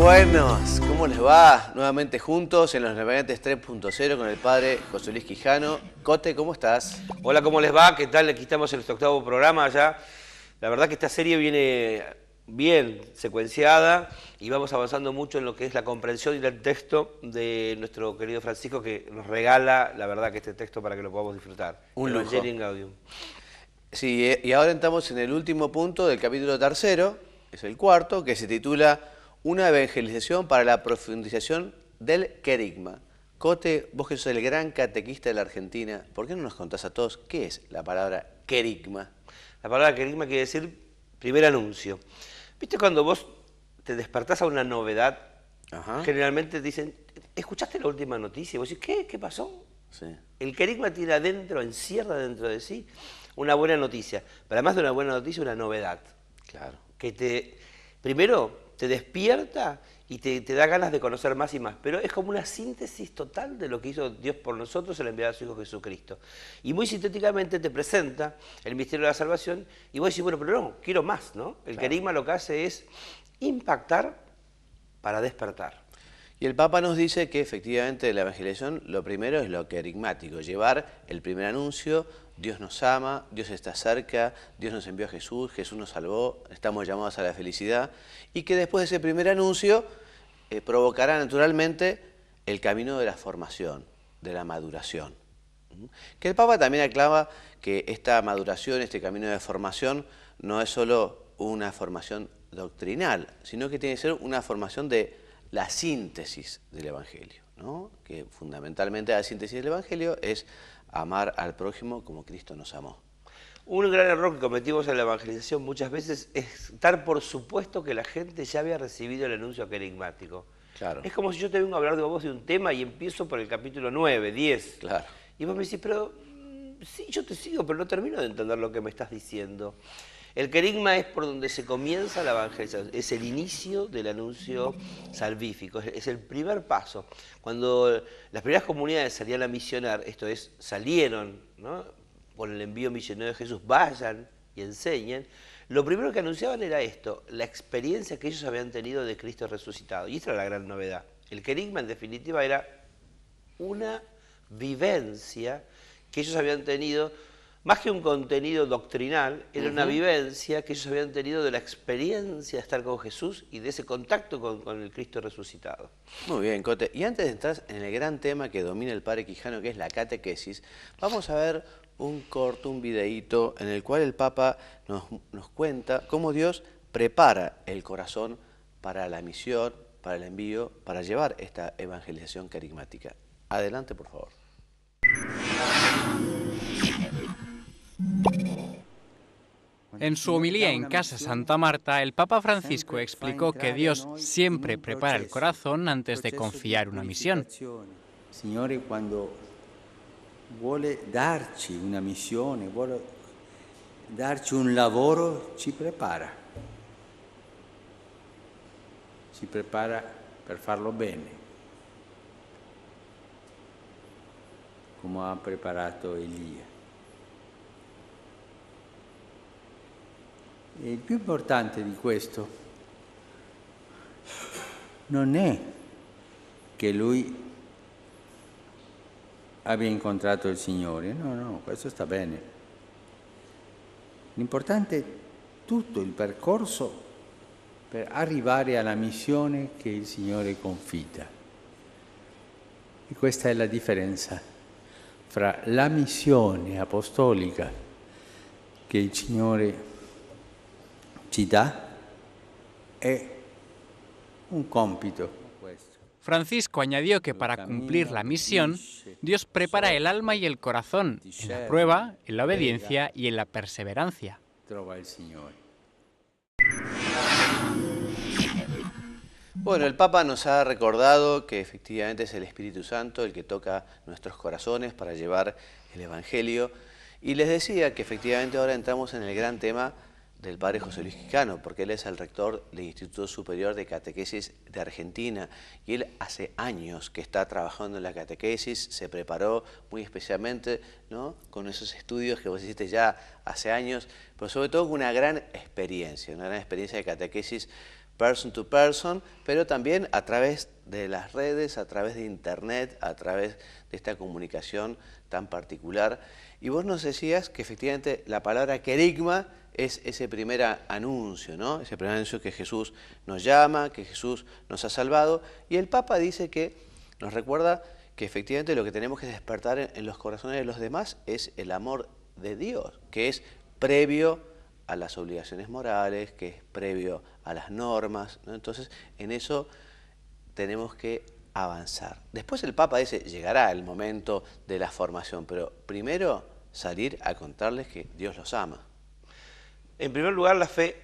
Buenos, ¿cómo les va? Nuevamente juntos en los Navegantes 3.0 con el padre José Luis Quijano. Cote, ¿cómo estás? Hola, ¿cómo les va? ¿Qué tal? Aquí estamos en nuestro octavo programa ya. La verdad que esta serie viene bien secuenciada y vamos avanzando mucho en lo que es la comprensión y el texto de nuestro querido Francisco, que nos regala, la verdad, que este texto para que lo podamos disfrutar. Un lujo. Evangelii Gaudium. Sí, y ahora estamos en el último punto del capítulo tercero, es el cuarto, que se titula Una evangelización para la profundización del querigma. Cote, vos que sos el gran catequista de la Argentina, ¿por qué no nos contás a todos qué es la palabra querigma? La palabra querigma quiere decir primer anuncio. ¿Viste cuando vos te despertás a una novedad? Ajá. Generalmente te dicen, ¿escuchaste la última noticia? Y vos decís, ¿qué? ¿Qué pasó? Sí. El querigma tiene adentro, encierra dentro de sí una buena noticia. Pero además de una buena noticia, una novedad. Claro. Que primero te despierta y te da ganas de conocer más y más. Pero es como una síntesis total de lo que hizo Dios por nosotros al enviar a su Hijo Jesucristo. Y muy sintéticamente te presenta el misterio de la salvación y vos decís, bueno, pero no, quiero más, ¿no? El querigma lo que hace es impactar para despertar. Y el Papa nos dice que efectivamente la evangelización lo primero es lo querigmático, llevar el primer anuncio, Dios nos ama, Dios está cerca, Dios nos envió a Jesús, Jesús nos salvó, estamos llamados a la felicidad, y que después de ese primer anuncio provocará naturalmente el camino de la formación, de la maduración. Que el Papa también aclama que esta maduración, este camino de formación, no es solo una formación doctrinal, sino que tiene que ser una formación de la síntesis del Evangelio, ¿no? Que fundamentalmente la síntesis del Evangelio es amar al prójimo como Cristo nos amó. Un gran error que cometimos en la evangelización muchas veces es dar por supuesto que la gente ya había recibido el anuncio querigmático. Claro. Es como si yo te vengo a hablar de vos de un tema y empiezo por el capítulo 9, 10. Claro. Y vos me decís, pero sí, yo te sigo, pero no termino de entender lo que me estás diciendo. El querigma es por donde se comienza la evangelización, es el inicio del anuncio salvífico, es el primer paso. Cuando las primeras comunidades salían a misionar, esto es, salieron, ¿no?, por el envío misionero de Jesús, vayan y enseñen, lo primero que anunciaban era esto, la experiencia que ellos habían tenido de Cristo resucitado. Y esta era la gran novedad. El querigma, en definitiva, era una vivencia que ellos habían tenido. Más que un contenido doctrinal, era una vivencia que ellos habían tenido de la experiencia de estar con Jesús y de ese contacto con el Cristo resucitado. Muy bien, Cote. Y antes de entrar en el gran tema que domina el padre Quijano, que es la catequesis, vamos a ver un corto, un videíto, en el cual el Papa nos cuenta cómo Dios prepara el corazón para la misión, para el envío, para llevar esta evangelización querigmática. Adelante, por favor. En su homilía en Casa Santa Marta, el Papa Francisco explicó que Dios siempre prepara el corazón antes de confiar una misión. Signore, quando vuole darci una missione, vuole darci un lavoro, ci prepara. Ci prepara per farlo bene, come ha preparato Elia. E il più importante di questo non è che lui abbia incontrato il Signore, no, questo sta bene. L'importante è tutto il percorso per arrivare alla missione che il Signore confida. E questa è la differenza fra la missione apostolica che il Signore ci dà e un compito. Francisco añadió que para cumplir la misión, Dios prepara el alma y el corazón, en la prueba, en la obediencia y en la perseverancia. Bueno, el Papa nos ha recordado que efectivamente es el Espíritu Santo el que toca nuestros corazones para llevar el Evangelio. Y les decía que efectivamente ahora entramos en el gran tema del padre José Luis Quijano, porque él es el rector del Instituto Superior de Catequesis de Argentina y él hace años que está trabajando en la catequesis, se preparó muy especialmente, ¿no?, con esos estudios que vos hiciste ya hace años, pero sobre todo con una gran experiencia de catequesis person to person, pero también a través de las redes, a través de internet, a través de esta comunicación tan particular. Y vos nos decías que efectivamente la palabra querigma es ese primer anuncio, ¿no? Ese primer anuncio que Jesús nos llama, que Jesús nos ha salvado. Y el Papa dice que nos recuerda que efectivamente lo que tenemos que despertar en los corazones de los demás es el amor de Dios, que es previo a las obligaciones morales, que es previo a las normas, ¿no? Entonces, en eso tenemos que avanzar. Después el Papa dice, llegará el momento de la formación, pero primero salir a contarles que Dios los ama. En primer lugar, la fe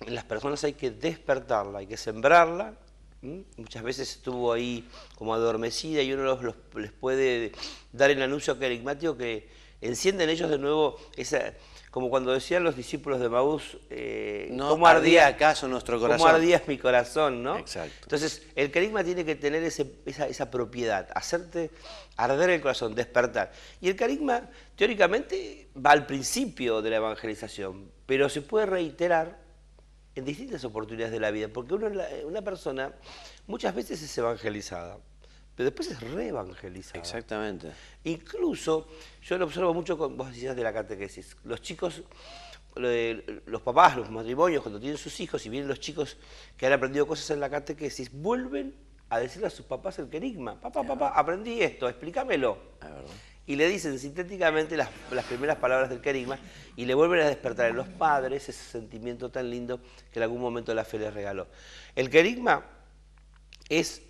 en las personas hay que despertarla, hay que sembrarla. Muchas veces estuvo ahí como adormecida y uno les puede dar el anuncio carismático que enciende en ellos de nuevo esa, como cuando decían los discípulos de Maús, No ¿cómo ardía acaso nuestro corazón? ¿Cómo ardía mi corazón? ¿no? Exacto. Entonces, el carisma tiene que tener esa propiedad, hacerte arder el corazón, despertar. Y el carisma, teóricamente, va al principio de la evangelización, pero se puede reiterar en distintas oportunidades de la vida, porque una persona muchas veces es evangelizada, pero después es reevangelizada. Exactamente. Incluso, yo lo observo mucho con vos decías de la catequesis, los chicos, los papás, los matrimonios, cuando tienen sus hijos y vienen los chicos que han aprendido cosas en la catequesis, vuelven a decirle a sus papás el querigma, papá, aprendí esto, explícamelo. Y le dicen sintéticamente las primeras palabras del querigma y le vuelven a despertar en los padres ese sentimiento tan lindo que en algún momento la fe les regaló. El querigma es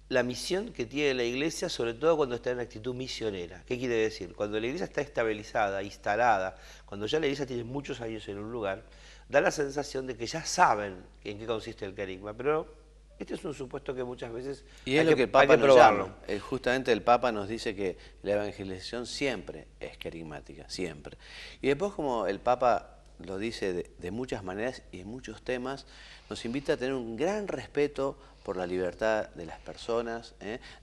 la misión que tiene la iglesia, sobre todo cuando está en actitud misionera. ¿Qué quiere decir? Cuando la iglesia está estabilizada, instalada, cuando ya la iglesia tiene muchos años en un lugar, da la sensación de que ya saben en qué consiste el querigma, pero este es un supuesto que muchas veces y es lo que el Papa nos probarlo. llama. Justamente el Papa nos dice que la evangelización siempre es querigmática, siempre. Y después, como el Papa lo dice de muchas maneras y en muchos temas, nos invita a tener un gran respeto por la libertad de las personas,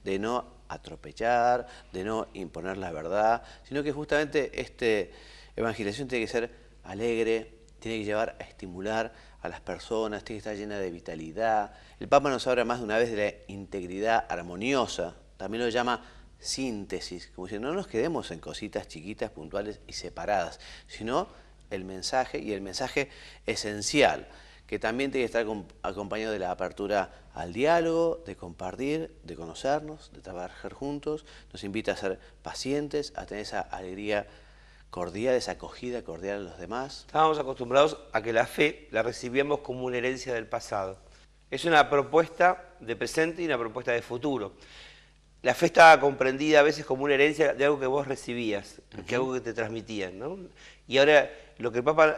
de no atropellar, de no imponer la verdad, sino que justamente esta evangelización tiene que ser alegre, tiene que llevar a estimular a las personas, tiene que estar llena de vitalidad. El Papa nos habla más de una vez de la integridad armoniosa, también lo llama síntesis, como si no nos quedemos en cositas chiquitas, puntuales y separadas, sino el mensaje, y el mensaje esencial, que también tiene que estar acompañado de la apertura al diálogo, de compartir, de conocernos, de trabajar juntos. Nos invita a ser pacientes, a tener esa alegría cordial, esa acogida cordial a los demás. Estábamos acostumbrados a que la fe la recibíamos como una herencia del pasado. Es una propuesta de presente y una propuesta de futuro. La fe estaba comprendida a veces como una herencia de algo que vos recibías, que algo que te transmitían, ¿no? Y ahora lo que el Papa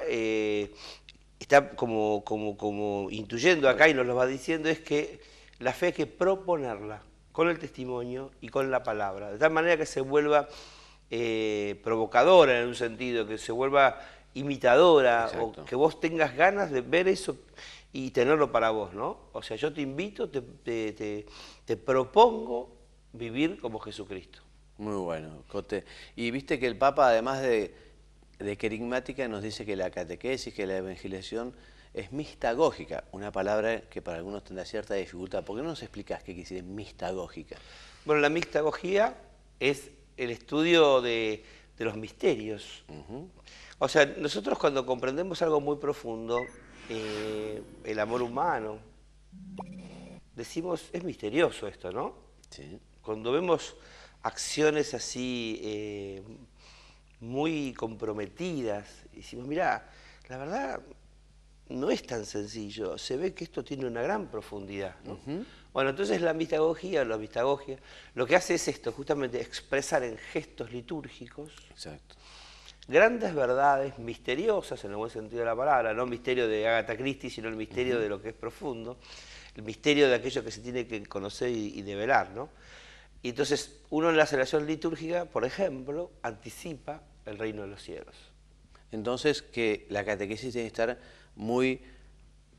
está como intuyendo acá y nos lo va diciendo es que la fe hay que proponerla con el testimonio y con la palabra, de tal manera que se vuelva provocadora en un sentido, que se vuelva imitadora. Exacto. O que vos tengas ganas de ver eso y tenerlo para vos, ¿no? O sea, yo te invito, te propongo vivir como Jesucristo. Muy bueno, Cote. Y viste que el Papa, además de querigmática, nos dice que la catequesis, que la evangelización es mistagógica, una palabra que para algunos tendrá cierta dificultad. ¿Por qué no nos explicás qué quiere decir mistagógica? Bueno, la mistagogía es el estudio de los misterios. O sea, nosotros cuando comprendemos algo muy profundo, el amor humano, decimos, es misterioso esto, ¿no? Sí. Cuando vemos acciones así muy comprometidas, decimos, mirá, la verdad no es tan sencillo, se ve que esto tiene una gran profundidad, ¿no? Bueno, entonces la mistagogia lo que hace es esto, justamente expresar en gestos litúrgicos. Exacto. Grandes verdades misteriosas, en el buen sentido de la palabra, no misterio de Agatha Christie, sino el misterio de lo que es profundo, el misterio de aquello que se tiene que conocer y develar, ¿no? Y entonces uno en la celebración litúrgica, por ejemplo, anticipa el reino de los cielos. Entonces que la catequesis tiene que estar muy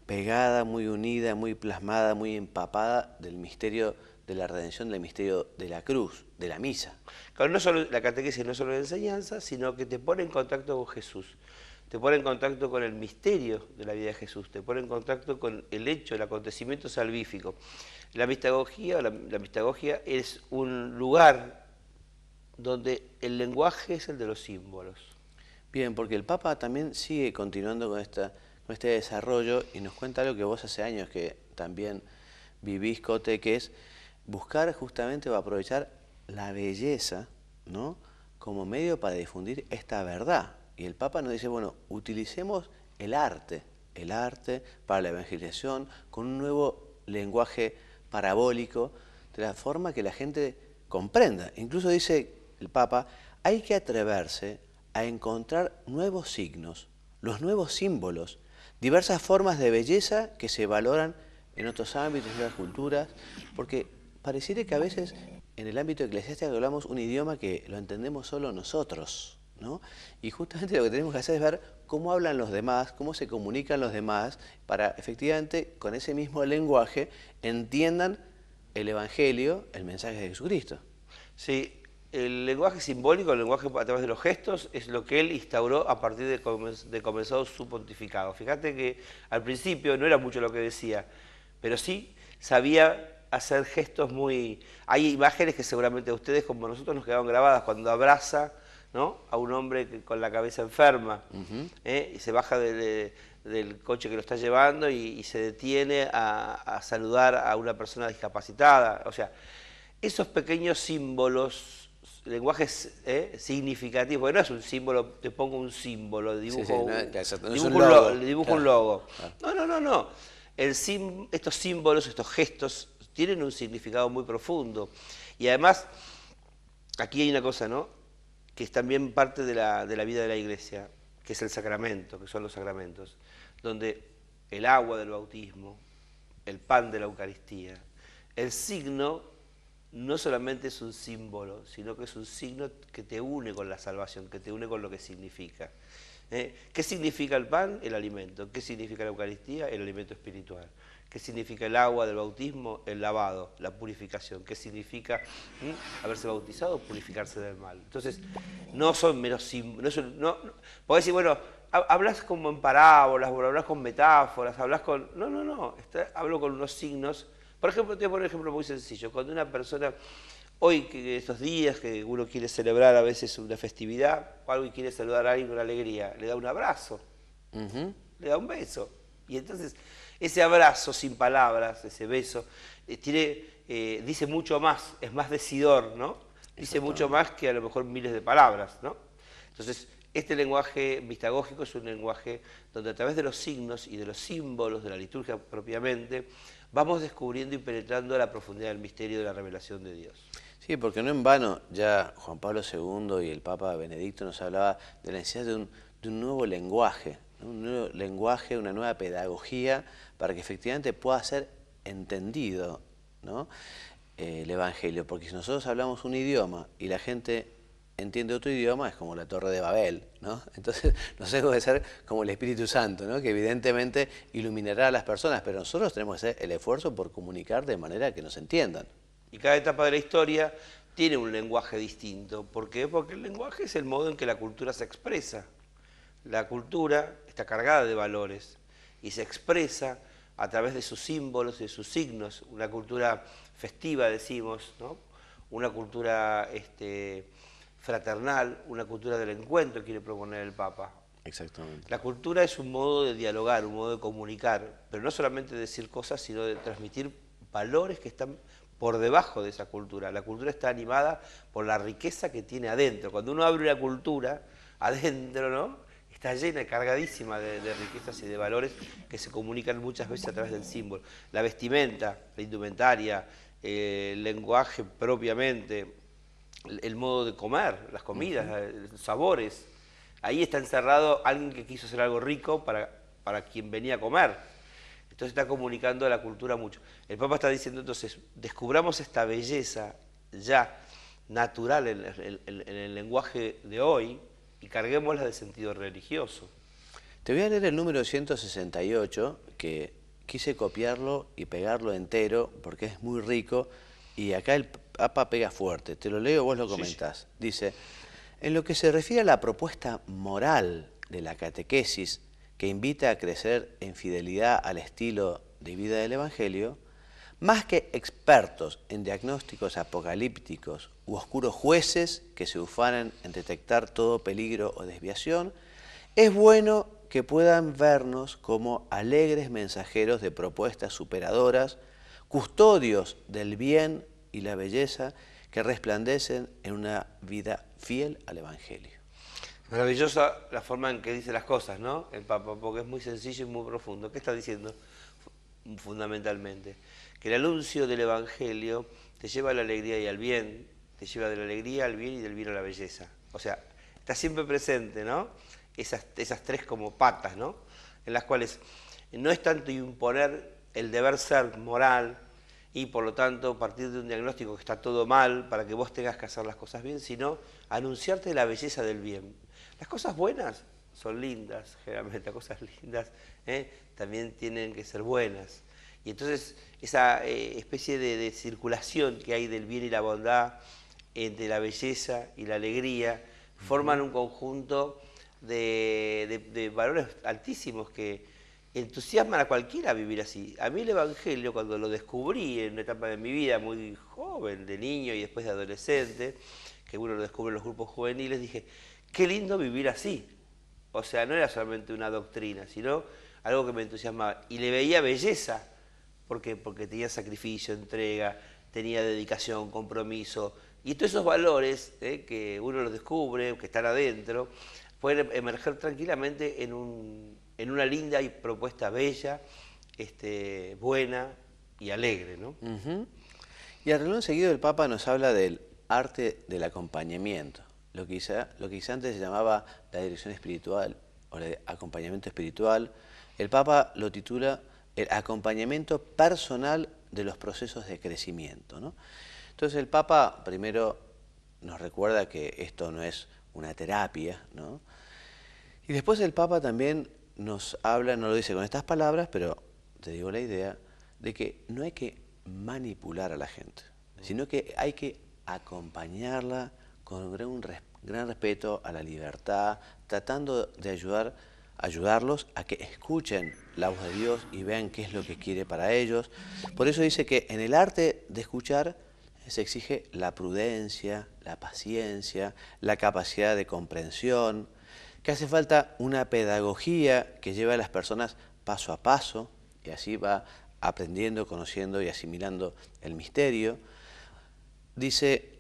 pegada, muy unida, muy plasmada, muy empapada del misterio de la redención, del misterio de la cruz, de la misa. Claro, no solo, la catequesis no es solo la enseñanza, sino que te pone en contacto con Jesús. te pone en contacto con el misterio de la vida de Jesús, te pone en contacto con el hecho, el acontecimiento salvífico. La mistagogia, la mistagogia es un lugar donde el lenguaje es el de los símbolos. Bien, porque el Papa también sigue continuando con este desarrollo y nos cuenta algo que vos hace años que también vivís, Cote, que es buscar justamente o aprovechar la belleza, ¿no?, como medio para difundir esta verdad. Y el Papa nos dice, bueno, utilicemos el arte para la evangelización con un nuevo lenguaje parabólico, de la forma que la gente comprenda. Incluso dice el Papa, hay que atreverse a encontrar nuevos signos, los nuevos símbolos, diversas formas de belleza que se valoran en otros ámbitos, en otras culturas, porque pareciera que a veces en el ámbito eclesiástico hablamos un idioma que lo entendemos solo nosotros, ¿no? Y justamente lo que tenemos que hacer es ver cómo hablan los demás, cómo se comunican los demás, para efectivamente con ese mismo lenguaje entiendan el Evangelio, el mensaje de Jesucristo. Sí, el lenguaje simbólico, el lenguaje a través de los gestos, es lo que él instauró a partir de comenzado su pontificado. Fíjate que al principio no era mucho lo que decía, pero sí sabía hacer gestos muy... Hay imágenes que seguramente a ustedes como a nosotros nos quedaron grabadas cuando abraza, ¿no?, a un hombre con la cabeza enferma, y se baja del coche que lo está llevando y se detiene a saludar a una persona discapacitada. O sea, esos pequeños símbolos, lenguajes significativos, porque no es un símbolo, te pongo un símbolo, dibujo, dibujo un logo. Claro. No. Estos símbolos, estos gestos, tienen un significado muy profundo. Y además, aquí hay una cosa, ¿no?, que es también parte de la vida de la Iglesia, que es el sacramento, que son los sacramentos, donde el agua del bautismo, el pan de la Eucaristía, el signo no solamente es un símbolo, sino que es un signo que te une con la salvación, que te une con lo que significa. ¿Qué significa el pan? El alimento. ¿Qué significa la Eucaristía? El alimento espiritual. ¿Qué significa el agua del bautismo? El lavado, la purificación. ¿Qué significa haberse bautizado? Purificarse del mal. Entonces, no son meros símbolos. Podés decir, bueno, hablas como en parábolas, hablas con metáforas, hablas con... No. Hablo con unos signos. Por ejemplo, te voy a poner un ejemplo muy sencillo. Cuando una persona, hoy, que estos días que uno quiere celebrar a veces una festividad, o algo y quiere saludar a alguien con alegría, le da un abrazo, le da un beso. Y entonces, ese abrazo sin palabras, ese beso, dice mucho más, es más decidor, ¿no? Dice mucho más que a lo mejor miles de palabras, ¿no? Entonces, este lenguaje mistagógico es un lenguaje donde a través de los signos y de los símbolos de la liturgia propiamente, vamos descubriendo y penetrando la profundidad del misterio de la revelación de Dios. Sí, porque no en vano ya Juan Pablo II y el Papa Benedicto nos hablaba de la necesidad de un nuevo lenguaje, ¿no?, un nuevo lenguaje, una nueva pedagogía para que efectivamente pueda ser entendido, ¿no?, el Evangelio. Porque si nosotros hablamos un idioma y la gente entiende otro idioma, es como la Torre de Babel, ¿no? Entonces nosotros debe ser como el Espíritu Santo, ¿no?, que evidentemente iluminará a las personas, pero nosotros tenemos que hacer el esfuerzo por comunicar de manera que nos entiendan. Y cada etapa de la historia tiene un lenguaje distinto. ¿Por qué? Porque el lenguaje es el modo en que la cultura se expresa. La cultura está cargada de valores y se expresa a través de sus símbolos y de sus signos. Una cultura festiva, decimos, ¿no?, una cultura fraternal, una cultura del encuentro, quiere proponer el Papa. Exactamente. La cultura es un modo de dialogar, un modo de comunicar, pero no solamente decir cosas, sino de transmitir valores que están por debajo de esa cultura. La cultura está animada por la riqueza que tiene adentro. Cuando uno abre una cultura, adentro, ¿no?, está llena, cargadísima de riquezas y de valores que se comunican muchas veces a través del símbolo. La vestimenta, la indumentaria, el lenguaje propiamente, el modo de comer, las comidas, los sabores. Ahí está encerrado alguien que quiso hacer algo rico para quien venía a comer. Entonces está comunicando a la cultura mucho. El Papa está diciendo entonces, descubramos esta belleza ya natural en el lenguaje de hoy y carguémosla de sentido religioso. Te voy a leer el número 168, que quise copiarlo y pegarlo entero porque es muy rico y acá el Papa pega fuerte. Te lo leo, vos lo comentás. Sí. Dice, en lo que se refiere a la propuesta moral de la catequesis que invita a crecer en fidelidad al estilo de vida del Evangelio, más que expertos en diagnósticos apocalípticos u oscuros jueces que se ufanan en detectar todo peligro o desviación, es bueno que puedan vernos como alegres mensajeros de propuestas superadoras, custodios del bien y la belleza que resplandecen en una vida fiel al Evangelio. Maravillosa la forma en que dice las cosas, ¿no? El Papa, porque es muy sencillo y muy profundo. ¿Qué está diciendo fundamentalmente? Que el anuncio del Evangelio te lleva a la alegría y al bien, te lleva de la alegría al bien y del bien a la belleza. O sea, está siempre presente, ¿no? Esas tres como patas, ¿no? En las cuales no es tanto imponer el deber ser moral y por lo tanto partir de un diagnóstico que está todo mal para que vos tengas que hacer las cosas bien, sino anunciarte la belleza del bien. Las cosas buenas son lindas, generalmente las cosas lindas también tienen que ser buenas. Y entonces esa especie de circulación que hay del bien y la bondad, entre la belleza y la alegría, forman un conjunto de valores altísimos que entusiasman a cualquiera a vivir así. A mí el Evangelio, cuando lo descubrí en una etapa de mi vida muy joven, de niño y después de adolescente, que uno lo descubre en los grupos juveniles, dije, qué lindo vivir así. O sea, no era solamente una doctrina, sino algo que me entusiasmaba. Y le veía belleza, porque tenía sacrificio, entrega, tenía dedicación, compromiso. Y todos esos valores que uno los descubre, que están adentro, pueden emerger tranquilamente en una linda y propuesta bella, buena y alegre, ¿no? Y al renglón seguido el Papa nos habla del arte del acompañamiento, lo que quizá antes se llamaba la dirección espiritual o el acompañamiento espiritual. El Papa lo titula el acompañamiento personal de los procesos de crecimiento, ¿no? Entonces el Papa primero nos recuerda que esto no es una terapia, ¿no? Y después el Papa también nos habla, no lo dice con estas palabras, pero te digo la idea, de que no hay que manipular a la gente, sino que hay que acompañarla con un gran respeto a la libertad, tratando de ayudarlos a que escuchen la voz de Dios y vean qué es lo que quiere para ellos. Por eso dice que en el arte de escuchar se exige la prudencia, la paciencia, la capacidad de comprensión, que hace falta una pedagogía que lleve a las personas paso a paso y así va aprendiendo, conociendo y asimilando el misterio. Dice,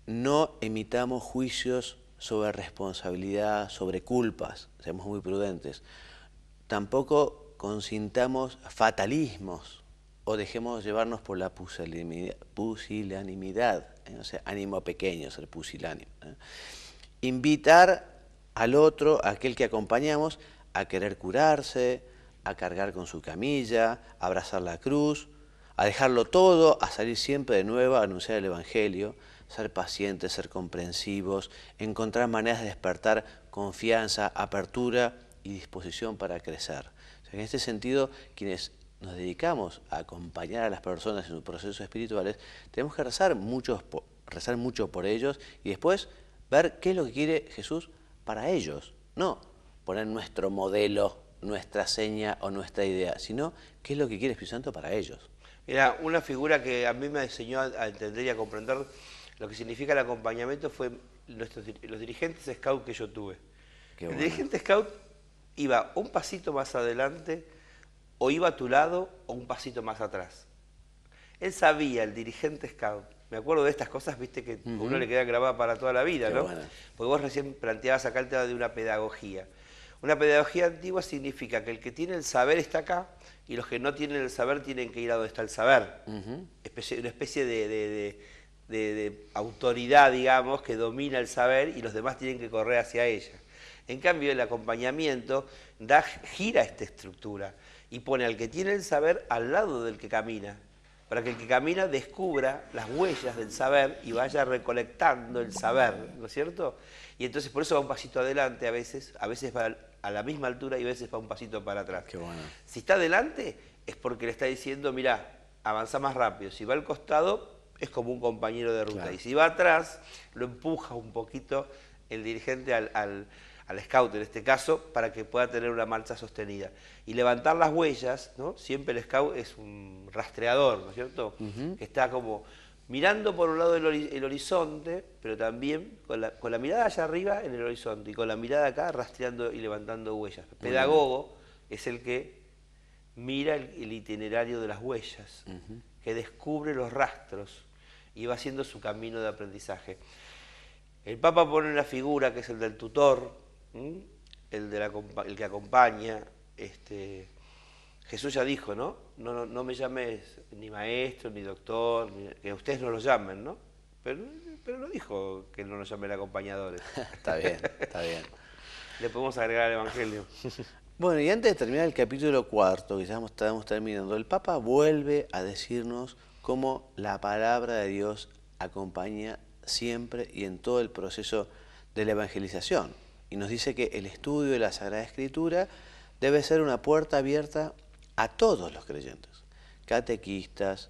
no emitamos juicios sobre responsabilidad, sobre culpas, seamos muy prudentes. Tampoco consintamos fatalismos o dejemos llevarnos por la pusilanimidad, o sea, ánimo pequeño, ser pusilánimo. Invitar al otro, a aquel que acompañamos, a querer curarse, a cargar con su camilla, a abrazar la cruz, a dejarlo todo, a salir siempre de nuevo a anunciar el Evangelio, ser pacientes, ser comprensivos, encontrar maneras de despertar confianza, apertura y disposición para crecer. O sea, en este sentido, quienes nos dedicamos a acompañar a las personas en sus procesos espirituales, tenemos que rezar mucho por ellos y después ver qué es lo que quiere Jesús para ellos. No poner nuestro modelo, nuestra seña o nuestra idea, sino qué es lo que quiere el Espíritu Santo para ellos. Mira, una figura que a mí me enseñó a entender y a comprender lo que significa el acompañamiento fue los dirigentes scout que yo tuve. El dirigente scout iba un pasito más adelante, o iba a tu lado, o un pasito más atrás. Él sabía, el dirigente scout, me acuerdo de estas cosas, viste, que a uno le queda grabada para toda la vida, ¿no? Bueno. Porque vos recién planteabas acá el tema de una pedagogía. Una pedagogía antigua significa que el que tiene el saber está acá, y los que no tienen el saber tienen que ir a donde está el saber. Una especie de autoridad, digamos, que domina el saber y los demás tienen que correr hacia ella. En cambio, el acompañamiento gira esta estructura y pone al que tiene el saber al lado del que camina, para que el que camina descubra las huellas del saber y vaya recolectando el saber, ¿no es cierto? Y entonces por eso va un pasito adelante a veces va a la misma altura y a veces va un pasito para atrás. Qué bueno. Si está adelante es porque le está diciendo, mirá, avanza más rápido. Si va al costado es como un compañero de ruta. Claro. Y si va atrás, lo empuja un poquito el dirigente al al scout en este caso, para que pueda tener una marcha sostenida. Y levantar las huellas, ¿no? Siempre el scout es un rastreador, ¿no es cierto? Que está como mirando por un lado el horizonte, pero también con la mirada allá arriba en el horizonte y con la mirada acá rastreando y levantando huellas. El pedagogo es el que mira el itinerario de las huellas, que descubre los rastros y va haciendo su camino de aprendizaje. El Papa pone una figura que es el del tutor, el que acompaña. Jesús ya dijo, ¿no? No me llames ni maestro, ni doctor, que ustedes no lo llamen, ¿no? Pero no dijo que no nos llamen acompañadores. Está bien, está bien. Le podemos agregar al Evangelio. Bueno, y antes de terminar el capítulo 4, que ya estamos terminando, el Papa vuelve a decirnos cómo la palabra de Dios acompaña siempre y en todo el proceso de la evangelización. Y nos dice que el estudio de la Sagrada Escritura debe ser una puerta abierta a todos los creyentes, catequistas.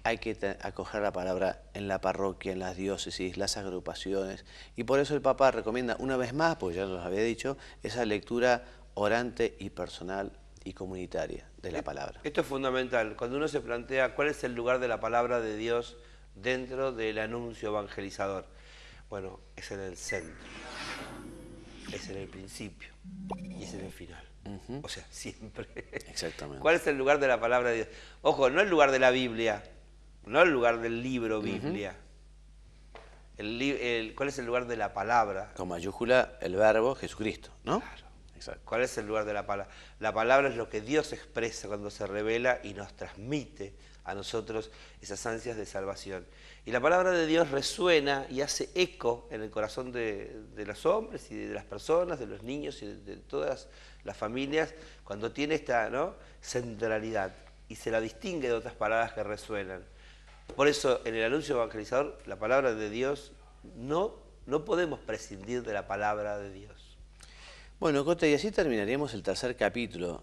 Hay que acoger la palabra en la parroquia, en las diócesis, las agrupaciones. Y por eso el Papa recomienda una vez más, porque ya nos había dicho, esa lectura orante y personal y comunitaria de la palabra. Esto es fundamental. Cuando uno se plantea cuál es el lugar de la palabra de Dios dentro del anuncio evangelizador, bueno, es en el centro, es en el principio y es en el final. O sea, siempre. Exactamente. ¿Cuál es el lugar de la palabra de Dios? Ojo, no el lugar de la Biblia, no el lugar del libro Biblia. ¿Cuál es el lugar de la palabra? Con mayúscula el verbo Jesucristo, ¿no? Claro. Exacto. ¿Cuál es el lugar de la palabra? La palabra es lo que Dios expresa cuando se revela y nos transmite a nosotros esas ansias de salvación. Y la palabra de Dios resuena y hace eco en el corazón de los hombres y de las personas, de los niños y de todas las familias, cuando tiene esta, ¿no?, centralidad y se la distingue de otras palabras que resuenan. Por eso, en el anuncio evangelizador, la palabra de Dios, no podemos prescindir de la palabra de Dios. Bueno, Cote, y así terminaríamos el tercer capítulo.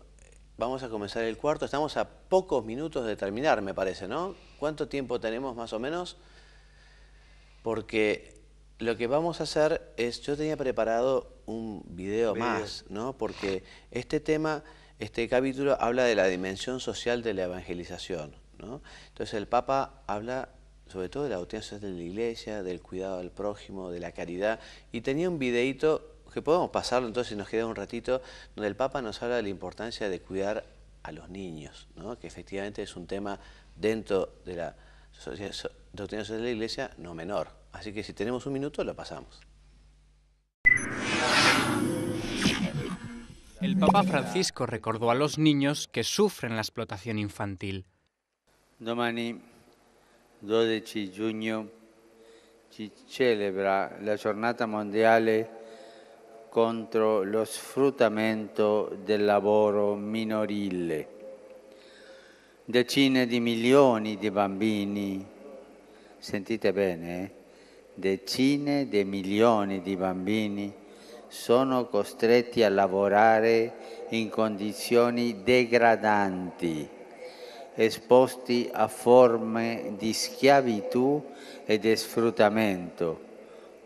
Vamos a comenzar el cuarto. Estamos a pocos minutos de terminar, me parece, ¿no? ¿Cuánto tiempo tenemos más o menos? Porque lo que vamos a hacer es, yo tenía preparado un video más, ¿no? Porque este tema, este capítulo habla de la dimensión social de la evangelización, ¿no? Entonces el Papa habla sobre todo de la doctrina social de la Iglesia, del cuidado del prójimo, de la caridad, y tenía un videíto que podemos pasarlo, entonces nos queda un ratito, donde el Papa nos habla de la importancia de cuidar a los niños, ¿no? Que efectivamente es un tema dentro de la doctrina social de la Iglesia no menor. Así que si tenemos un minuto lo pasamos. El Papa Francisco recordó a los niños que sufren la explotación infantil. Domani, 12 giugno, si celebra la Giornata Mondiale contro lo sfruttamento del lavoro minorile. Decine di milioni di bambini, sentite bene, decine di milioni di bambini sono costretti a lavorare in condizioni degradanti, esposti a forme di schiavitù e di sfruttamento,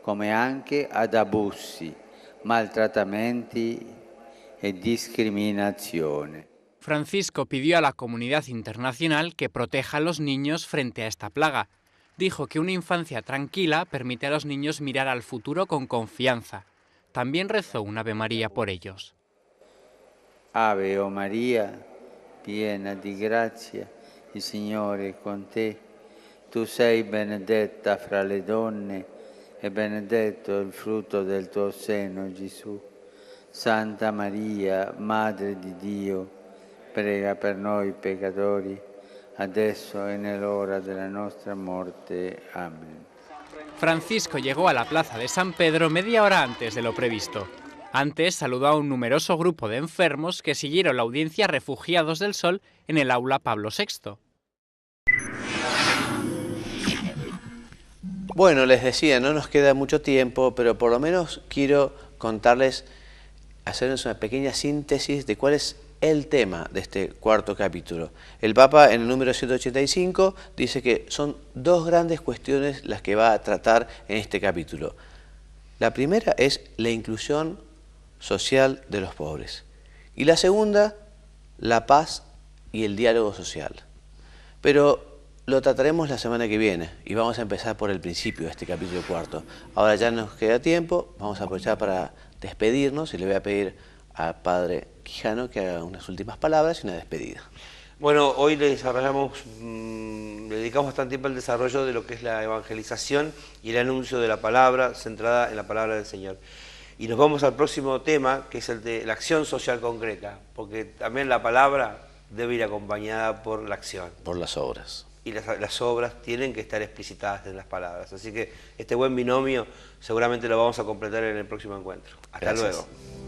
come anche ad abusi, maltratamientos y discriminación. Francisco pidió a la comunidad internacional que proteja a los niños frente a esta plaga. Dijo que una infancia tranquila permite a los niños mirar al futuro con confianza. También rezó un Ave María por ellos. Ave o María, piena di grazia, il Signore è con te. Tu sei benedetta fra le donne e benedetto il frutto del tuo seno, Gesù. Santa Maria, Madre di Dio, prega per noi peccatori, adesso e nell'ora della nostra morte. Amén. Francisco llegó a la plaza de San Pedro media hora antes de lo previsto. Antes saludó a un numeroso grupo de enfermos que siguieron la audiencia Refugiados del Sol en el aula Pablo VI. Bueno, les decía, no nos queda mucho tiempo, pero por lo menos quiero contarles, hacerles una pequeña síntesis de cuál es el tema de este cuarto capítulo. El Papa, en el número 185, dice que son dos grandes cuestiones las que va a tratar en este capítulo. La primera es la inclusión social de los pobres. Y la segunda, la paz y el diálogo social. Pero lo trataremos la semana que viene y vamos a empezar por el principio de este capítulo cuarto. Ahora ya nos queda tiempo, vamos a aprovechar para despedirnos y le voy a pedir al Padre Quijano que haga unas últimas palabras y una despedida. Bueno, hoy le dedicamos bastante tiempo al desarrollo de lo que es la evangelización y el anuncio de la palabra, centrada en la palabra del Señor. Y nos vamos al próximo tema, que es el de la acción social concreta, porque también la palabra debe ir acompañada por la acción. Por las obras. Y las obras tienen que estar explicitadas en las palabras. Así que este buen binomio seguramente lo vamos a completar en el próximo encuentro. Hasta Gracias. luego.